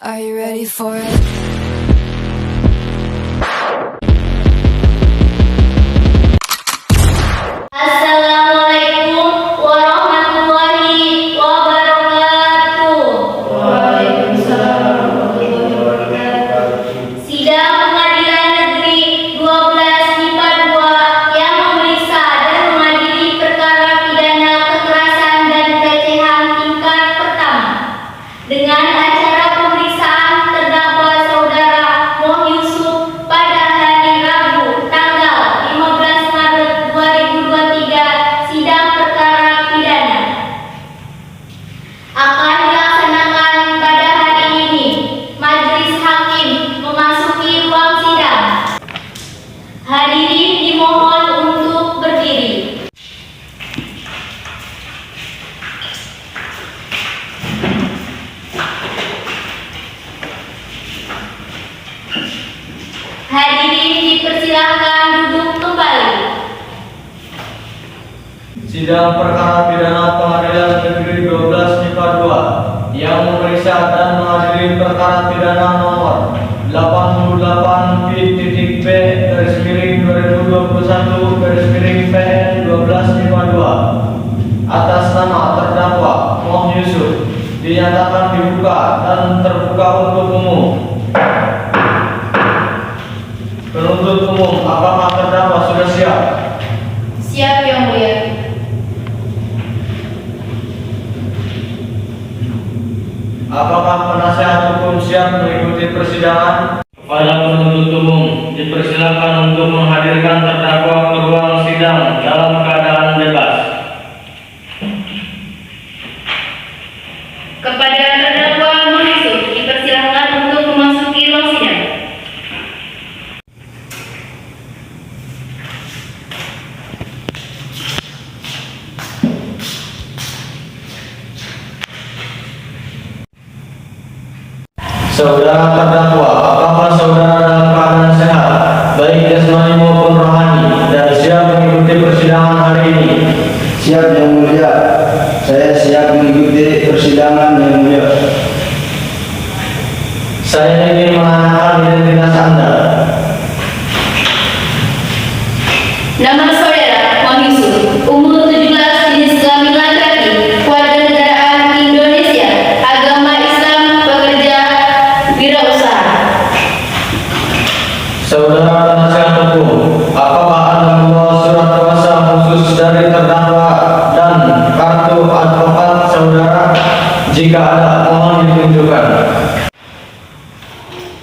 Are you ready for it? Assalamualaikum warahmatullahi wabarakatuh. Waalaikumsalam warahmatullahi wabarakatuh. Sidang Pengadilan Negeri 12 MIPA 2 yang memeriksa dan mengadili perkara pidana kekerasan dan pelecehan tingkat pertama. Dengan acara pemeriksaan terdakwa saudara Moh Yusuf pada hari Rabu tanggal 15 Maret 2023, sidang perkara pidana akan dilaksanakan pada hari ini. Majelis Hakim memasuki ruang sidang. Hadirin dimohon untuk berdiri. Hadirin dipersilakan duduk kembali. Sidang perkara pidana Pengadilan Negeri 12 MIPA 2 yang memeriksa dan mengadili perkara pidana nomor 88-B/2021/PN 12 MIPA 2 atas nama terdakwa Moh Yusuf dinyatakan dibuka dan terbuka untuk umum. Penuntut umum, apakah terdakwa sudah siap? Siap, Yang Mulia. Apakah penasihat hukum siap mengikuti persidangan? Kepada penuntut umum, dipersilakan untuk menghadirkan terdakwa ke ruang sidang dalam keadaan bebas. Kepada terdakwa Moh Yusuf dipersilakan untuk memasuki ruang sidang. Saudara terdakwa, apakah saudara dalam keadaan sehat, baik jasmani maupun rohani, dan siap mengikuti persidangan hari ini? Siap, Yang Mulia. Saya siap mengikuti persidangan, Yang Mulia. Saya ingin menanyakan identitas Anda. Nama saudara Moh Yusuf, umur 17, jenis kelamin laki-laki, kewarganegaraan Indonesia, agama Islam, pekerja, wirausaha. Saudara penasihat hukum, apakah Anda membawa surat kuasa khusus dari terdakwa dan kartu advokat saudara? Jika ada, mohon ditunjukkan.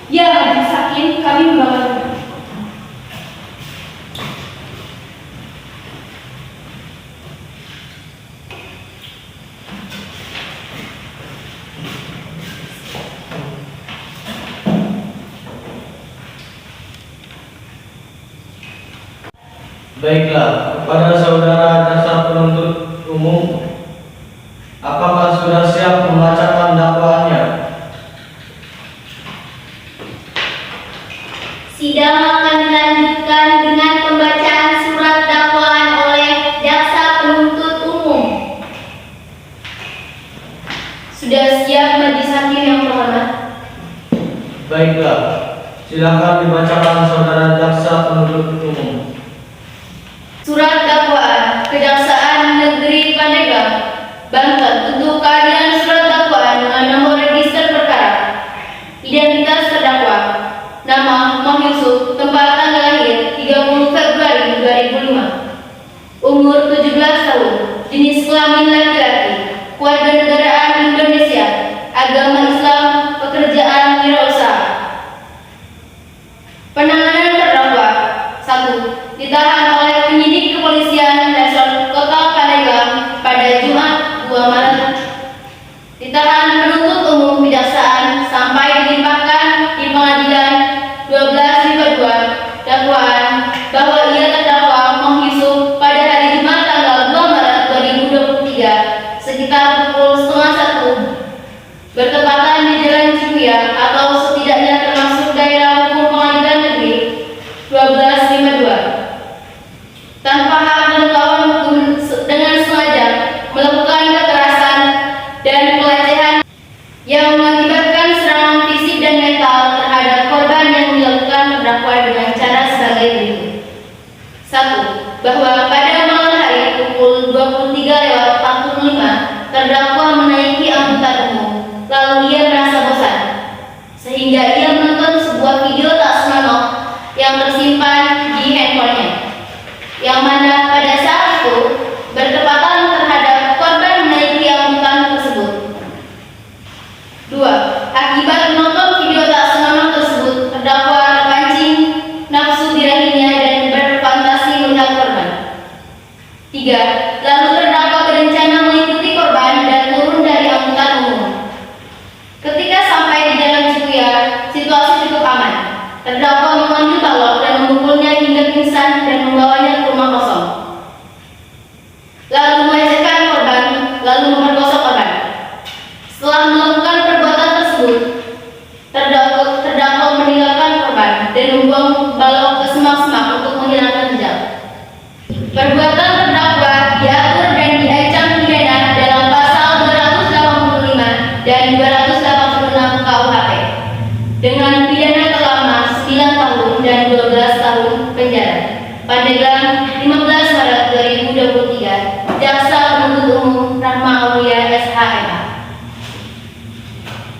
Ya, Majelis Hakim, kami membawa. Baiklah, kepada saudara dasar penuntut umum, apakah sudah siap membacakan dakwaannya? Sidang akan dilanjutkan dengan pembacaan surat dakwaan oleh jaksa penuntut umum. Sudah siap, Majelis Hakim yang terhormat? Baiklah, silakan dibacakan saudara jaksa penuntut umum. Surat dakwaan Kejaksaan Negeri Pandeglang, Banten untuk keadilan surat dakwaan dengan nomor register perkara. Identitas terdakwa: nama Moh Yusuf, tempat tanggal lahir 30 Februari 2005, umur 17 tahun, jenis kelamin laki-laki, kewarganegaraan Indonesia, agama Islam, pekerjaan wirausaha. Penanganan terdakwa: 1. Akibat menonton video tak senonoh tersebut, terdakwa terpancing nafsu birahinya dan berfantasi melihat korban. 3. Lalu terdakwa berencana mengikuti korban dan turun dari angkutan umum. Ketika sampai di Jalan Cipuya, situasi cukup aman. Terdakwa mengambil balok dan memukulnya hingga pingsan dan membawanya ke rumah kosong. Lalu melecehkan korban, lalu memperkosa korban. Setelah melakukan perbuatan tersebut, terdakwa meninggalkan korban dan membuang balok ke semak-semak untuk menghilangkan jejak. Perbuatan terdakwa diatur dan diancam pidana dalam pasal 285 dan 286 KUHP dengan pidana terlama 9 tahun dan 12 tahun penjara. Pandeglang 15 Maret 2023, Jaksa Penuntut Umum Rahma Aulia SHMH.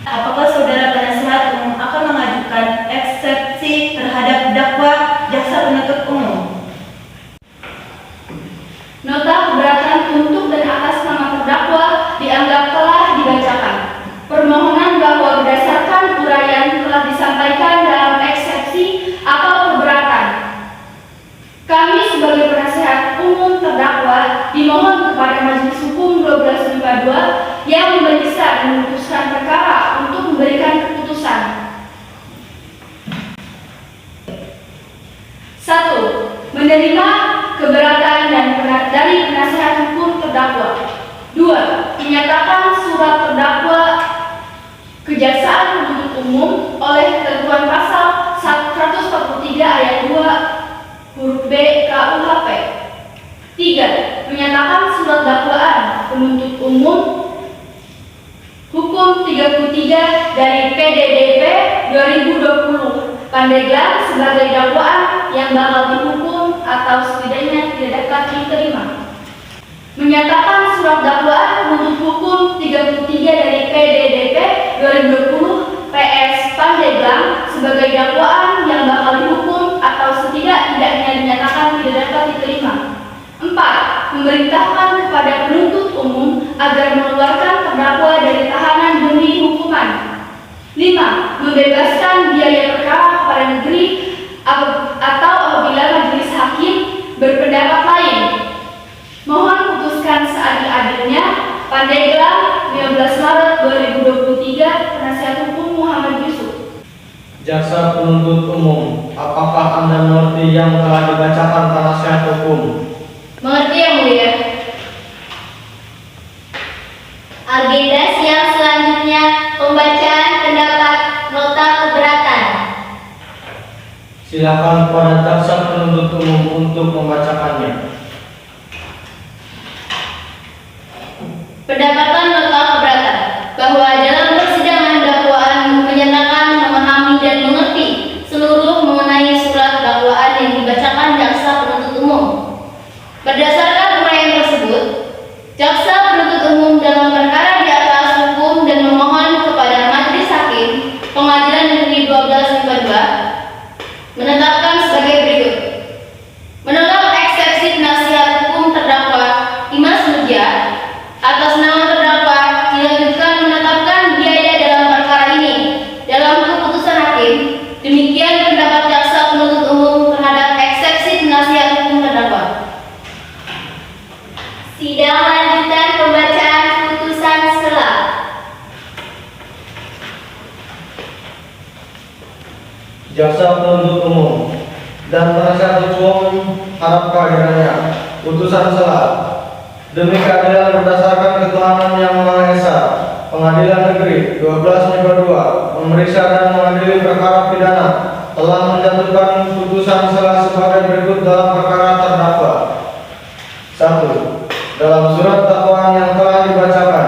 Apakah saudara penasehat umum akan mengajukan eksepsi terhadap dakwa jaksa penuntut umum? Nota keberatan untuk dan atas nama terdakwa dianggap telah dibacakan. Permohonan bahwa berdasarkan uraian telah disampaikan dalam eksepsi atau keberatan, kami sebagai penasehat umum terdakwa dimohon kepada Majelis Hukum 1252 yang memeriksa dan memutuskan perkara untuk memberikan keputusan. 1. Menerima keberatan dan dari penasehat hukum terdakwa. 2. Menyatakan surat terdakwa Kejaksaan Penuntut Umum oleh ketentuan pasal 143 ayat 2 huruf B KUHP. 3. Menyatakan surat dakwaan penuntut umum hukum 33 dari PDDP 2020 Pandeglang sebagai dakwaan yang bakal dihukum atau setidaknya tidak dapat diterima. Menyatakan surat dakwaan penuntut hukum 33 dari PDDP 2020 PS Pandeglang sebagai dakwaan yang bakal dihukum atau setidak-tidaknya dinyatakan tidak dapat diterima. 4. Memerintahkan kepada penuntut umum agar mengeluarkan terdakwa dari tahanan demi hukuman. 5. Membebaskan biaya perkara kepada negeri atau apabila majelis hakim berpendapat lain. Mohon putuskan seadil-adilnya. Pandeglang 15 Maret 2023, Penasihat Hukum Muhammad Yusuf. Jaksa penuntut umum, apakah Anda mengerti yang telah dibacakan penasihat hukum? Mengerti yang mulia. Agenda siang selanjutnya pembacaan pendapat nota keberatan. Silakan kepada jaksa penuntut umum untuk membacakannya. Pendapatan nota keberatan bahwa dalam persidangan dakwaan menyatakan memahami dan mengerti seluruh mengenai surat dakwaan yang dibacakan jaksa penuntut umum. Berdasarkan uraian tersebut, jaksa penuntut umum dalam perkara di atas hukum dan memohon kepada Majelis Hakim Pengadilan Negeri 1252 menetapkan sebagai berikut: menolak eksepsi penasihat hukum terdakwa Imas Mugia atas nama terdakwa dilanjutkan menetapkan biaya dalam perkara ini dalam keputusan hakim. Demikian pendapat jaksa penuntut umum terhadap eksepsi penasihat hukum terdakwa. Sidang lanjutan pembacaan putusan selah. Jaksa penuntut umum dan penasihat hukum harap kehadirannya. Putusan selah. Demi keadilan berdasarkan ketuhanan yang Maha Esa, Pengadilan Negeri 1252 memeriksa dan mengadili perkara pidana telah menjatuhkan putusan selah sebagai berikut dalam perkara terdakwa. 1. Dalam surat dakwaan yang telah dibacakan.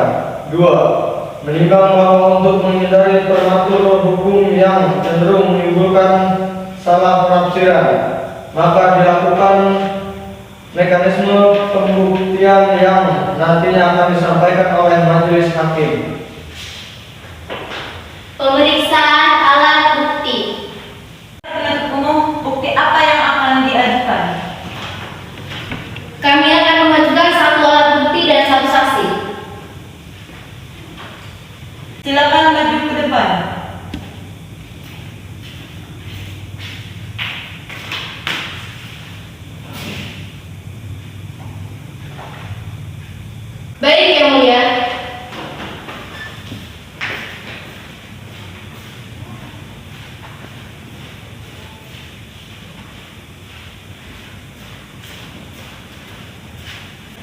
2. Menimbang bahwa untuk menghindari permatur hukum yang cenderung menimbulkan salah penafsiran, maka dilakukan mekanisme pembuktian yang nantinya akan disampaikan oleh majelis hakim. Pemeriksaan alat bukti. Penuntut umum, bukti apa yang akan diajukan? Kami akan mengajukan satu alat bukti dan satu saksi. Silakan maju ke depan.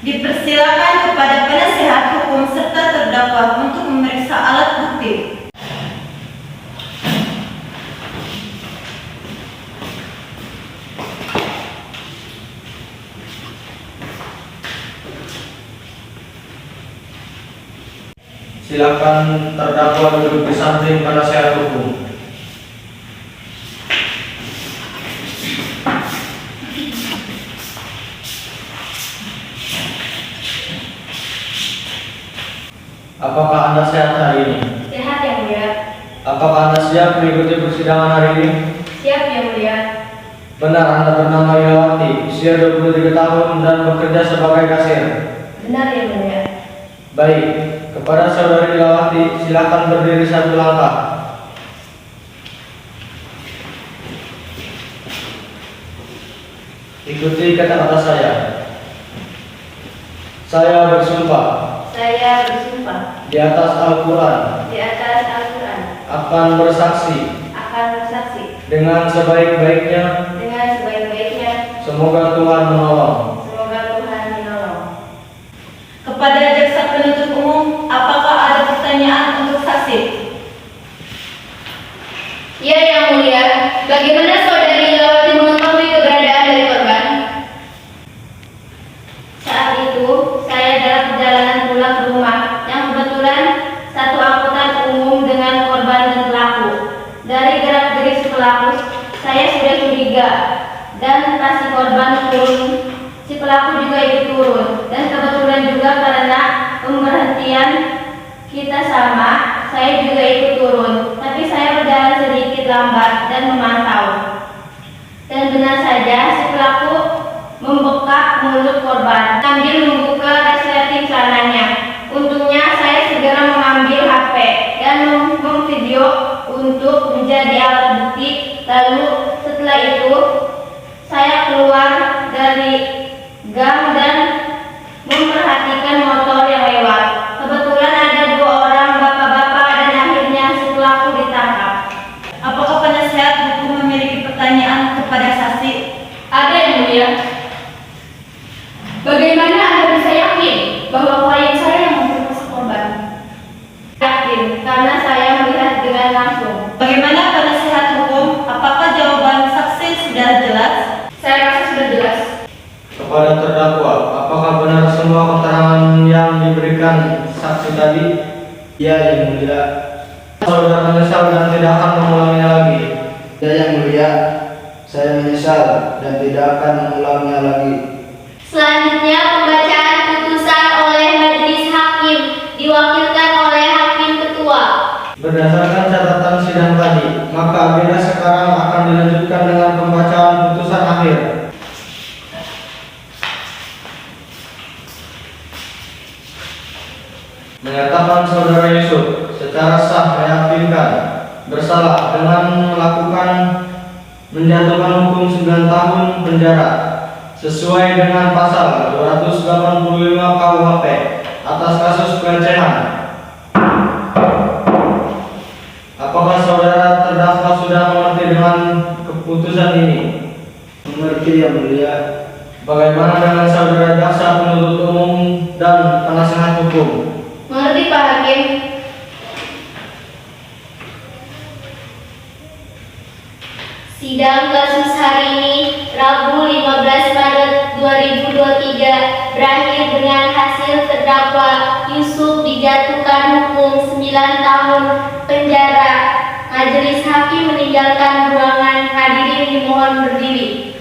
Dipersilakan kepada penasehat hukum serta terdakwa untuk memeriksa alat bukti. Silakan terdakwa duduk di samping penasehat hukum. Apakah Anda sehat hari ini? Sehat yang mulia. Apakah Anda siap mengikuti persidangan hari ini? Siap yang mulia. Benar Anda bernama Ilawati, usia 23 tahun dan bekerja sebagai kasir. Benar yang mulia. Baik, kepada saudari Ilawati, silakan berdiri satu langkah. Ikuti kata-kata saya. Saya bersumpah Saya bersumpah di atas Al-Quran di atas Al-Quran akan bersaksi akan bersaksi dengan sebaik-baiknya. dengan sebaik-baiknya. Semoga Tuhan menolong. Semoga Tuhan menolong. Kepada jaksa penuntut umum, apakah ada pertanyaan untuk saksi? Ya yang mulia, bagaimana saudari Ilawati mengetahui keberadaan dari korban? Saat itu, saya dalam perjalanan pulang ke rumah yang kebetulan satu angkutan umum dengan korban dan pelaku. Dari gerak-gerik si pelaku, saya sudah curiga dan pas si korban turun, si pelaku juga ikut turun. Dan kebetulan juga karena pemberhentian kita sama, saya juga ikut turun. Tapi saya berjalan sedikit lambat dan memantau. Dan benar saja si pelaku membekap mulut korban sambil membuka resleting celananya. Untungnya saya segera mengambil HP dan memvideo untuk menjadi alat bukti. Lalu setelah itu saya keluar dari gang dan memperhatikan motor yang lewat. Kebetulan ada 2 orang bapak-bapak dan akhirnya si pelaku ditangkap. Apakah penasehat hukum memiliki pertanyaan kepada saksi? Ada yang mulia. Bagaimana Anda bisa yakin bahwa klien saya yang memperkosa korban? Yakin, karena saya melihat dengan langsung. Bagaimana penasehat hukum? Apakah jawaban saksi sudah jelas? Saya rasa sudah jelas. Kepada terdakwa, apakah benar semua keterangan yang diberikan saksi tadi? Ya yang mulia. Saudara menyesal dan tidak akan mengulanginya lagi. Ya yang mulia. Saya menyesal dan tidak akan mengulanginya lagi. Selanjutnya pembacaan putusan oleh majelis hakim diwakilkan oleh hakim ketua. Berdasarkan catatan sidang tadi, maka agenda sekarang akan dilanjutkan dengan pembacaan putusan akhir. Menyatakan saudara Yusuf secara sah meyakinkan bersalah dengan melakukan menjatuhkan hukum 9 tahun penjara sesuai dengan pasal 285 KUHP atas kasus pelecehan. Apakah saudara terdakwa sudah mengerti dengan keputusan ini? Mengerti yang mulia. Bagaimana dengan saudara jaksa penuntut umum dan penasehat hukum? Mengerti Pak Hakim? Sidang kasus hari ini, Rabu 15 Maret 2023, berakhir dengan hasil terdakwa Yusuf dijatuhkan hukum 9 tahun penjara. Majelis hakim meninggalkan ruangan, hadirin dimohon berdiri.